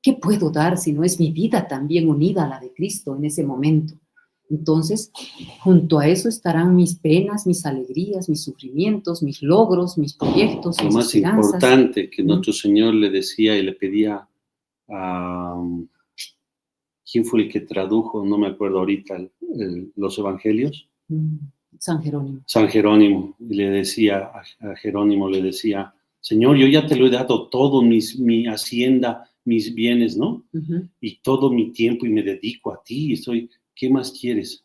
¿qué puedo dar si no es mi vida también unida a la de Cristo en ese momento? Entonces, junto a eso estarán mis penas, mis alegrías, mis sufrimientos, mis logros, mis proyectos, Lo mis más esperanzas. importante que nuestro Señor le decía y le pedía a... ¿Quién fue el que tradujo? No me acuerdo ahorita los evangelios. San Jerónimo. San Jerónimo. Y le decía a Jerónimo, le decía, Señor, yo ya te lo he dado todo, mi hacienda, mis bienes, ¿no? Uh-huh. Y todo mi tiempo y me dedico a ti. ¿Qué más quieres?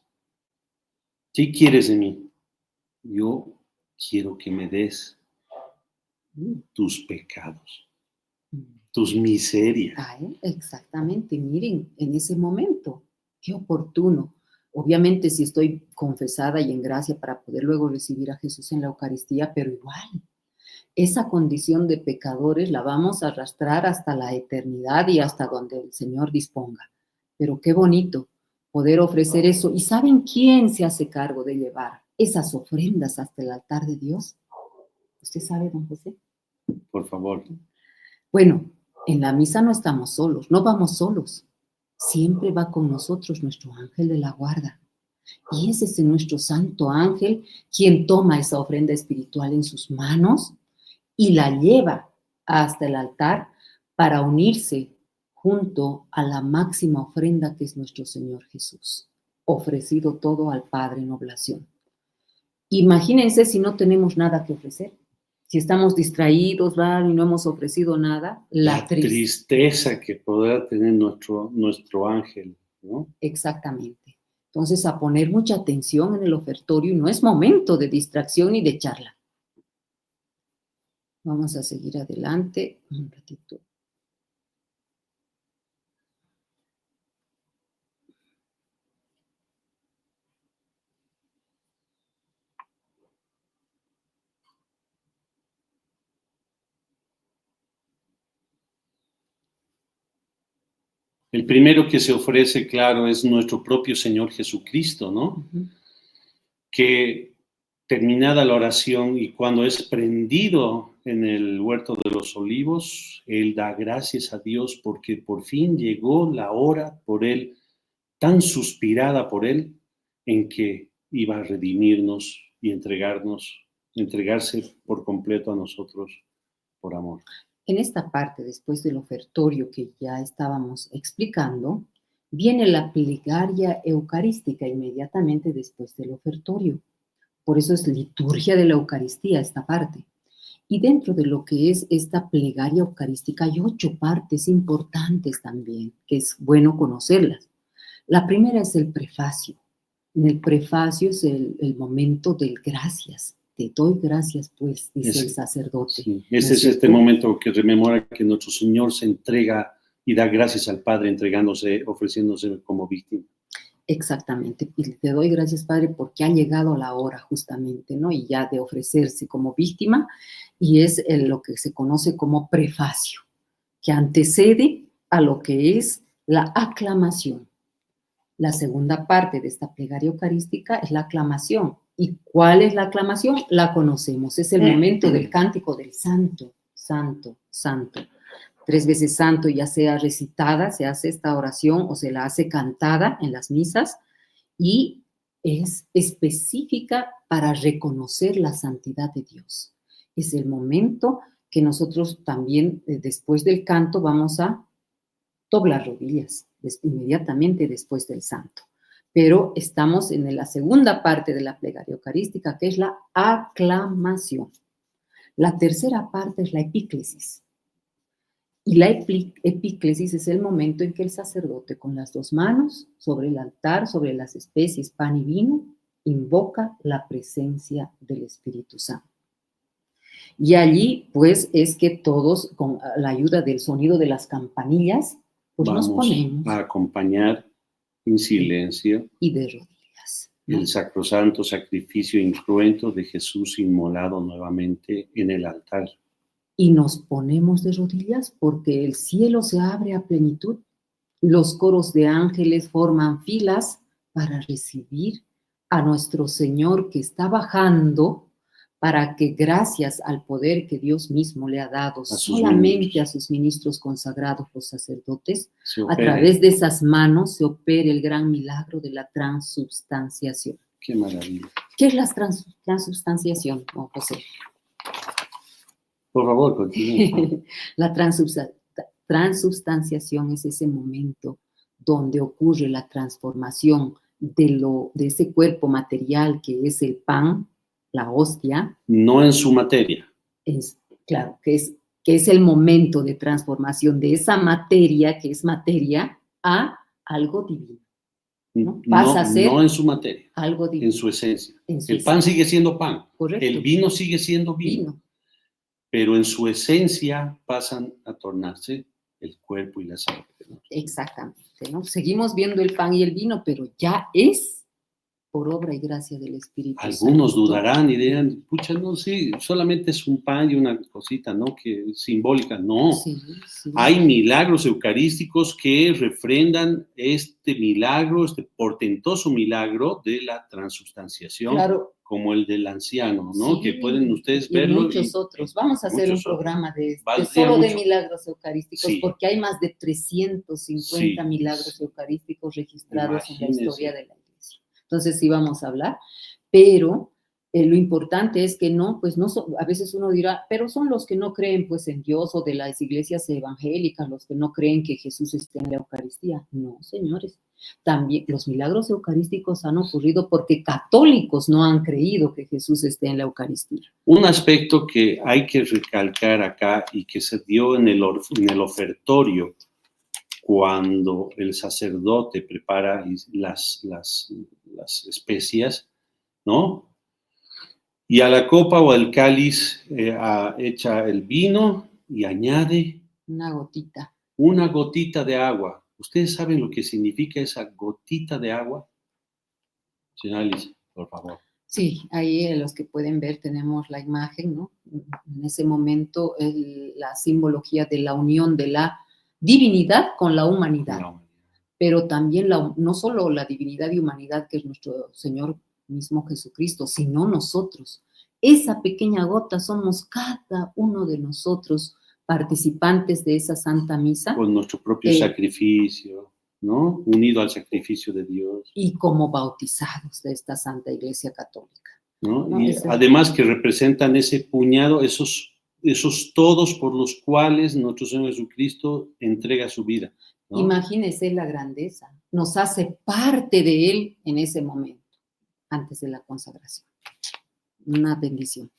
¿Qué quieres de mí? Yo quiero que me des tus pecados, tus miserias. Exactamente, miren, en ese momento, qué oportuno. Obviamente si estoy confesada y en gracia para poder luego recibir a Jesús en la Eucaristía, pero igual, esa condición de pecadores la vamos a arrastrar hasta la eternidad y hasta donde el Señor disponga. Pero qué bonito poder ofrecer eso. ¿Y saben quién se hace cargo de llevar esas ofrendas hasta el altar de Dios? ¿Usted sabe, don José? Por favor. Bueno, en la misa no estamos solos, no vamos solos. Siempre va con nosotros nuestro ángel de la guarda. Y ese es nuestro santo ángel quien toma esa ofrenda espiritual en sus manos y la lleva hasta el altar para unirse junto a la máxima ofrenda que es nuestro Señor Jesús, ofrecido todo al Padre en oblación. Imagínense si no tenemos nada que ofrecer. Si estamos distraídos, ¿verdad? Y no hemos ofrecido nada, la tristeza que podrá tener nuestro ángel, ¿no? Exactamente. Entonces, a poner mucha atención en el ofertorio, y no es momento de distracción ni de charla. Vamos a seguir adelante un ratito. El primero que se ofrece, claro, es nuestro propio Señor Jesucristo, ¿no? Uh-huh. Que terminada la oración y cuando es prendido en el huerto de los olivos, Él da gracias a Dios porque por fin llegó la hora por Él, tan suspirada por Él, en que iba a redimirnos y entregarse por completo a nosotros por amor. En esta parte, después del ofertorio que ya estábamos explicando, viene la plegaria eucarística inmediatamente después del ofertorio. Por eso es liturgia de la Eucaristía esta parte. Y dentro de lo que es esta plegaria eucarística hay 8 partes importantes también, que es bueno conocerlas. La primera es el prefacio. En el prefacio es el momento del gracias. Te doy gracias, pues, dice el sacerdote. Sí. Ese es este momento que rememora que nuestro Señor se entrega y da gracias al Padre entregándose, ofreciéndose como víctima. Exactamente. Y te doy gracias, Padre, porque ha llegado la hora justamente, ¿no? Y ya de ofrecerse como víctima, y es lo que se conoce como prefacio, que antecede a lo que es la aclamación. La segunda parte de esta plegaria eucarística es la aclamación. ¿Y cuál es la aclamación? La conocemos. Es el momento del cántico del santo, santo, santo. 3 veces santo, ya sea recitada, se hace esta oración o se la hace cantada en las misas y es específica para reconocer la santidad de Dios. Es el momento que nosotros también, después del canto, vamos a doblar rodillas inmediatamente después del santo. Pero estamos en la segunda parte de la plegaria eucarística, que es la aclamación. La tercera parte es la epíclesis. Y la epíclesis es el momento en que el sacerdote, con las 2 manos sobre el altar, sobre las especies pan y vino, invoca la presencia del Espíritu Santo. Y allí, pues, es que todos, con la ayuda del sonido de las campanillas, pues vamos nos ponemos a acompañar en silencio y de rodillas, ¿no? El sacrosanto sacrificio incruento de Jesús inmolado nuevamente en el altar. Y nos ponemos de rodillas porque el cielo se abre a plenitud. Los coros de ángeles forman filas para recibir a nuestro Señor que está bajando para que gracias al poder que Dios mismo le ha dado sus solamente ministros. a sus ministros consagrados, los sacerdotes, Se a opere. través de esas manos se opere el gran milagro de la transubstanciación. Qué maravilla. ¿Qué es la transubstanciación, don José? Por favor, continúe. La transubstanciación es ese momento donde ocurre la transformación de ese cuerpo material que es el pan, la hostia. No en su materia. Claro, que es el momento de transformación de esa materia, que es materia, a algo divino. ¿no? Pasa a ser no en su materia, algo divino. en su esencia. En su el pan sigue siendo pan. Correcto. El vino sigue siendo vino. Pero en su esencia pasan a tornarse el cuerpo y la sangre. ¿no? Exactamente, ¿no? Seguimos viendo el pan y el vino, pero ya es por obra y gracia del Espíritu Santo. Algunos dudarán y dirán, pucha, no, sí, solamente es un pan y una cosita, ¿no? Que es simbólica. No. Sí, sí. Hay milagros eucarísticos que refrendan este milagro, este portentoso milagro de la transubstanciación, claro, como el del anciano, ¿no? Sí, que pueden ustedes y verlo. Muchos otros. Vamos a hacer un programa de Valdría solo de mucho. milagros eucarísticos, Sí. porque hay más de 350 Sí. milagros eucarísticos registrados en la Imagínese. historia de la Iglesia. Entonces sí vamos a hablar, pero lo importante es que no, pues no, a veces uno dirá, pero son los que no creen pues en Dios o de las iglesias evangélicas, los que no creen que Jesús esté en la Eucaristía. No, señores. También los milagros eucarísticos han ocurrido porque católicos no han creído que Jesús esté en la Eucaristía. Un aspecto que hay que recalcar acá y que se dio en el ofertorio cuando el sacerdote prepara las especias, ¿no? Y a la copa o al cáliz echa el vino y añade una gotita de agua. ¿Ustedes saben lo que significa esa gotita de agua? Señora Alicia, por favor. Sí, ahí los que pueden ver tenemos la imagen, ¿no? En ese momento la simbología de la unión de la divinidad con la humanidad. Pero también no solo la divinidad y humanidad que es nuestro Señor mismo Jesucristo, sino nosotros. Esa pequeña gota somos cada uno de nosotros participantes de esa Santa Misa. Con nuestro propio sacrificio, ¿no? Unido al sacrificio de Dios. Y como bautizados de esta Santa Iglesia Católica. ¿No? Y además que representan ese puñado, esos todos por los cuales nuestro Señor Jesucristo entrega su vida. ¿no? Imagínese la grandeza. Nos hace parte de Él en ese momento, antes de la consagración. Una bendición.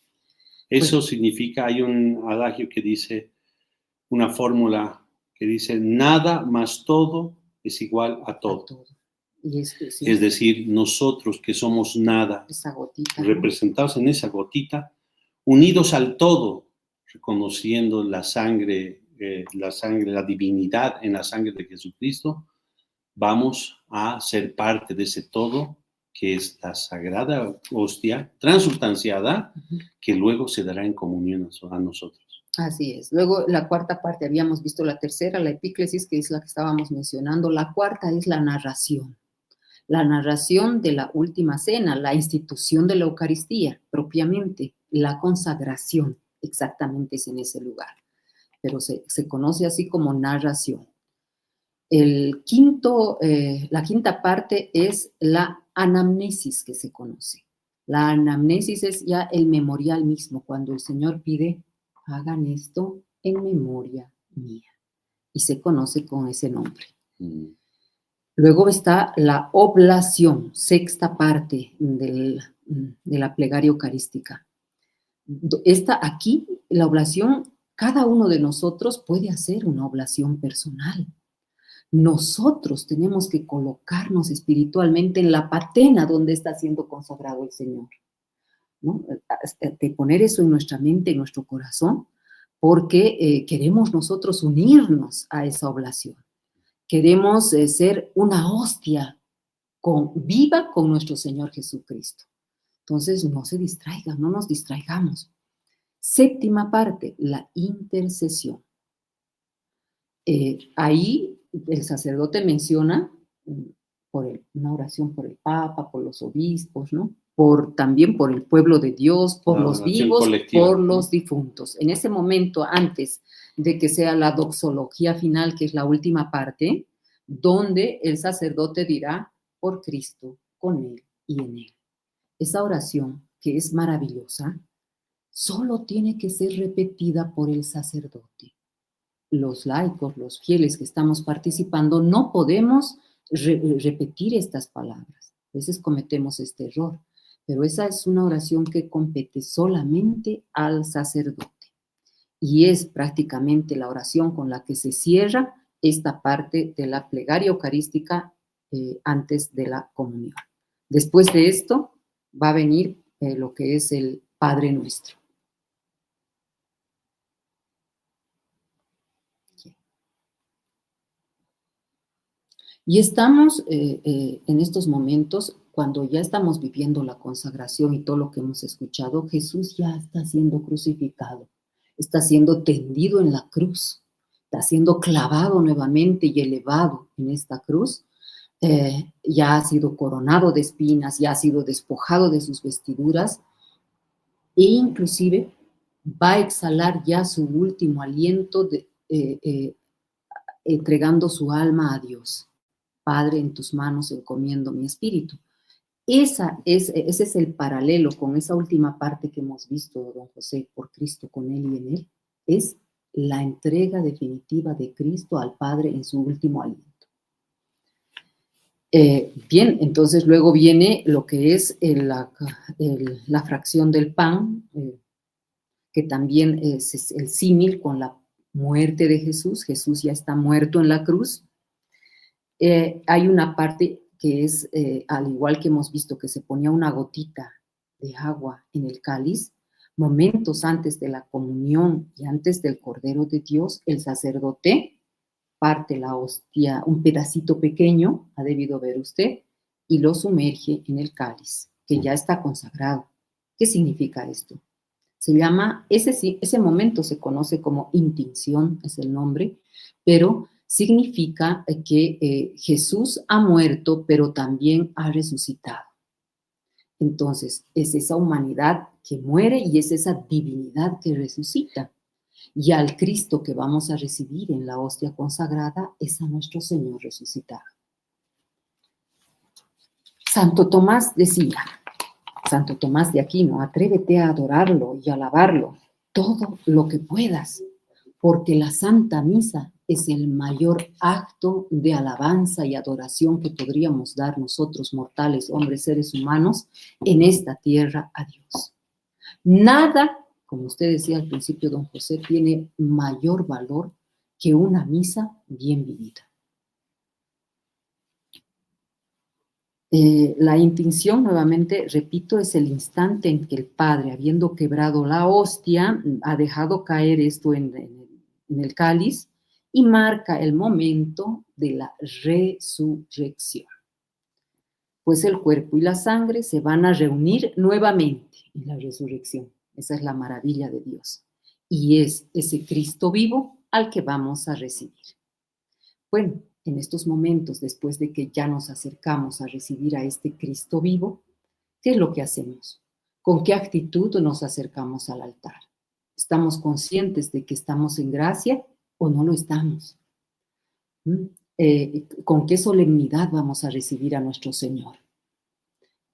Eso significa, hay un adagio que dice, una fórmula que dice, nada más todo es igual a todo. Y sí. Es decir, nosotros que somos nada, esa gotita, representados en esa gotita, unidos al todo, reconociendo la sangre, la divinidad en la sangre de Jesucristo, vamos a ser parte de ese todo que es la sagrada hostia transubstanciada, que luego se dará en comunión a nosotros. Así es. Luego la cuarta parte, habíamos visto la tercera, la epíclesis, que es la que estábamos mencionando. La cuarta es la narración. La narración de la última cena, la institución de la Eucaristía, propiamente, la consagración, exactamente es en ese lugar. Pero se conoce así como narración. La quinta parte es la anamnesis que se conoce. La anamnesis es ya el memorial mismo, cuando el Señor pide, hagan esto en memoria mía. Y se conoce con ese nombre. Luego está la oblación, sexta parte de la plegaria eucarística. Aquí, la oblación, cada uno de nosotros puede hacer una oblación personal. Nosotros tenemos que colocarnos espiritualmente en la patena donde está siendo consagrado el Señor, ¿no? De poner eso en nuestra mente, en nuestro corazón, porque queremos nosotros unirnos a esa oblación. Queremos ser una hostia viva con nuestro Señor Jesucristo. Entonces, no se distraigan, no nos distraigamos. Séptima parte, la intercesión. Ahí el sacerdote menciona una oración por el Papa, por los obispos, ¿no? también por el pueblo de Dios, por Una los oración vivos, colectiva, por ¿no? los difuntos. En ese momento, antes de que sea la doxología final, que es la última parte, donde el sacerdote dirá, por Cristo, con Él y en Él. Esa oración, que es maravillosa, solo tiene que ser repetida por el sacerdote. Los laicos, los fieles que estamos participando, no podemos repetir estas palabras. A veces cometemos este error, pero esa es una oración que compete solamente al sacerdote. Y es prácticamente la oración con la que se cierra esta parte de la plegaria eucarística antes de la comunión. Después de esto va a venir lo que es el Padre Nuestro. Y estamos en estos momentos, cuando ya estamos viviendo la consagración y todo lo que hemos escuchado, Jesús ya está siendo crucificado, está siendo tendido en la cruz, está siendo clavado nuevamente y elevado en esta cruz. Ya ha sido coronado de espinas, ya ha sido despojado de sus vestiduras e inclusive va a exhalar ya su último aliento entregando su alma a Dios. Padre, en tus manos encomiendo mi espíritu. Ese es el paralelo con esa última parte que hemos visto, don José, por Cristo, con Él y en Él, es la entrega definitiva de Cristo al Padre en su último aliento. Bien, entonces luego viene lo que es la fracción del pan, que también es el símil con la muerte de Jesús. Jesús ya está muerto en la cruz. Hay una parte que es, al igual que hemos visto, que se ponía una gotita de agua en el cáliz, momentos antes de la comunión y antes del Cordero de Dios, el sacerdote parte la hostia, un pedacito pequeño, ha debido ver usted, y lo sumerge en el cáliz, que ya está consagrado. ¿Qué significa esto? Se llama, ese momento se conoce como intinción, es el nombre, pero significa que Jesús ha muerto, pero también ha resucitado. Entonces, es esa humanidad que muere y es esa divinidad que resucita. Y al Cristo que vamos a recibir en la hostia consagrada es a nuestro Señor resucitado. Santo Tomás decía, Santo Tomás de Aquino, atrévete a adorarlo y alabarlo todo lo que puedas, porque la Santa Misa es el mayor acto de alabanza y adoración que podríamos dar nosotros, mortales, hombres, seres humanos, en esta tierra a Dios. Nada, como usted decía al principio, don José, tiene mayor valor que una misa bien vivida. La intinción, nuevamente, repito, es el instante en que el Padre, habiendo quebrado la hostia, ha dejado caer esto en el cáliz y marca el momento de la resurrección. Pues el cuerpo y la sangre se van a reunir nuevamente en la resurrección. Esa es la maravilla de Dios. Y es ese Cristo vivo al que vamos a recibir. Bueno, en estos momentos, después de que ya nos acercamos a recibir a este Cristo vivo, ¿qué es lo que hacemos? ¿Con qué actitud nos acercamos al altar? ¿Estamos conscientes de que estamos en gracia o no lo estamos? ¿Con qué solemnidad vamos a recibir a nuestro Señor?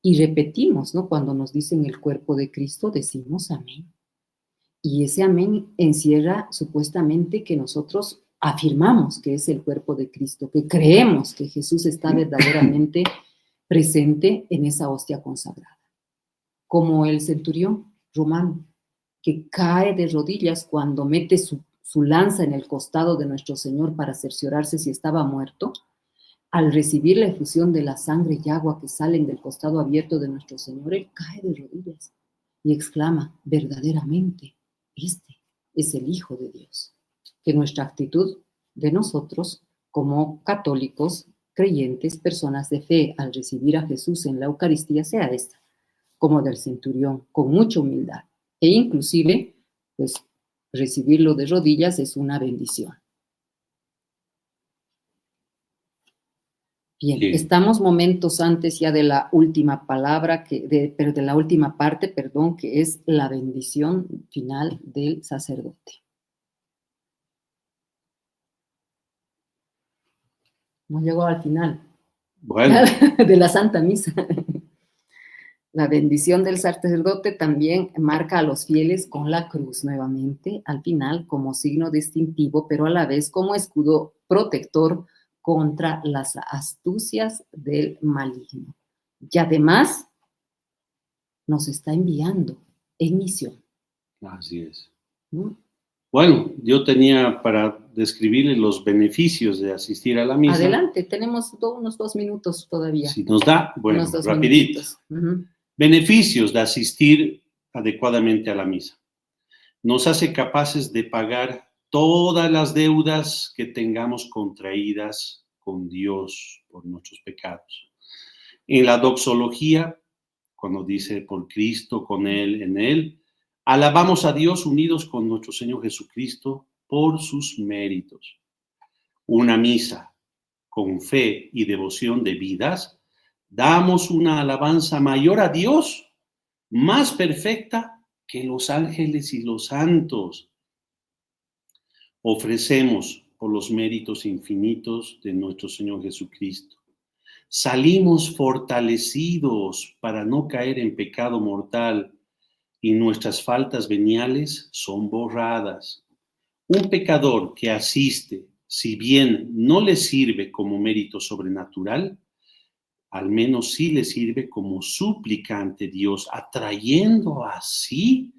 Y repetimos, ¿no? Cuando nos dicen el cuerpo de Cristo, decimos amén. Y ese amén encierra supuestamente que nosotros afirmamos que es el cuerpo de Cristo, que creemos que Jesús está verdaderamente presente en esa hostia consagrada. Como el centurión romano, que cae de rodillas cuando mete su lanza en el costado de nuestro Señor para cerciorarse si estaba muerto. Al recibir la efusión de la sangre y agua que salen del costado abierto de nuestro Señor, él cae de rodillas y exclama, verdaderamente, este es el Hijo de Dios. Que nuestra actitud de nosotros, como católicos, creyentes, personas de fe, al recibir a Jesús en la Eucaristía, sea esta, como del centurión, con mucha humildad. E inclusive, pues, recibirlo de rodillas es una bendición. Bien, Sí. estamos momentos antes ya de la última palabra, pero de la última parte, perdón, que es la bendición final del sacerdote. No llegó al final Bueno, de la Santa Misa. La bendición del sacerdote también marca a los fieles con la cruz nuevamente, al final como signo distintivo, pero a la vez como escudo protector contra las astucias del maligno. Y además nos está enviando en misión, así es. ¿no? Bueno, yo tenía para describirle los beneficios de asistir a la misa. Adelante, tenemos unos 2 minutos todavía. Si nos da, bueno, Unos 2 rapidito. minutitos. Ujú. Beneficios de asistir adecuadamente a la misa. Nos hace capaces de pagar todas las deudas que tengamos contraídas con Dios por nuestros pecados. En la doxología, cuando dice por Cristo, con Él, en Él, alabamos a Dios unidos con nuestro Señor Jesucristo por sus méritos. Una misa con fe y devoción debidas, damos una alabanza mayor a Dios, más perfecta que los ángeles y los santos. Ofrecemos por los méritos infinitos de nuestro Señor Jesucristo. Salimos fortalecidos para no caer en pecado mortal y nuestras faltas veniales son borradas. Un pecador que asiste, si bien no le sirve como mérito sobrenatural, al menos sí le sirve como suplicante Dios, atrayendo así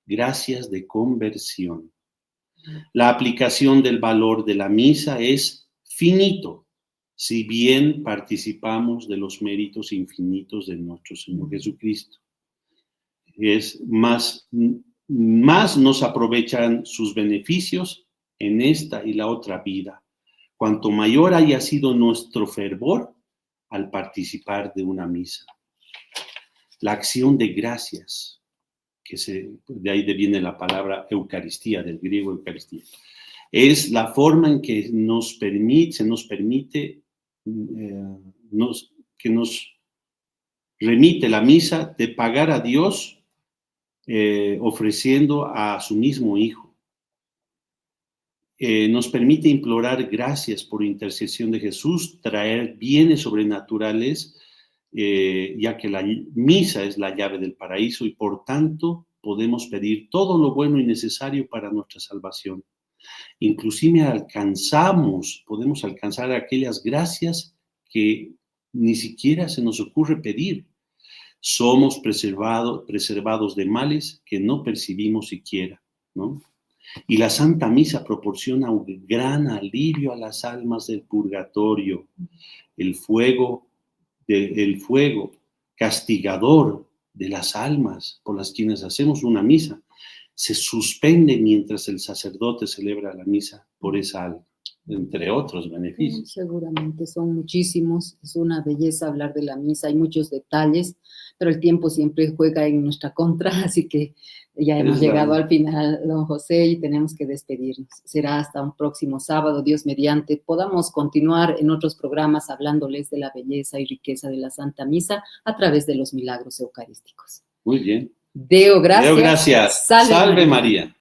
gracias de conversión. La aplicación del valor de la misa es finito, si bien participamos de los méritos infinitos de nuestro Señor Jesucristo. Es más nos aprovechan sus beneficios en esta y la otra vida. Cuanto mayor haya sido nuestro fervor al participar de una misa. La acción de gracias, de ahí viene la palabra Eucaristía, del griego Eucaristía, es la forma en que se nos permite, que nos remite la misa de pagar a Dios ofreciendo a su mismo Hijo. Nos permite implorar gracias por intercesión de Jesús, traer bienes sobrenaturales, ya que la misa es la llave del paraíso y por tanto podemos pedir todo lo bueno y necesario para nuestra salvación. Inclusive podemos alcanzar aquellas gracias que ni siquiera se nos ocurre pedir. Somos preservados de males que no percibimos siquiera, ¿no? Y la Santa Misa proporciona un gran alivio a las almas del purgatorio. El fuego castigador de las almas por las quienes hacemos una misa se suspende mientras el sacerdote celebra la misa por esa alma, entre otros beneficios. Seguramente son muchísimos, es una belleza hablar de la misa, hay muchos detalles, pero el tiempo siempre juega en nuestra contra, así que ya hemos llegado al final, don José, y tenemos que despedirnos. Será hasta un próximo sábado, Dios mediante, podamos continuar en otros programas hablándoles de la belleza y riqueza de la Santa Misa a través de los milagros eucarísticos. Muy bien. Deo gracias. Deo gracias. Salve María.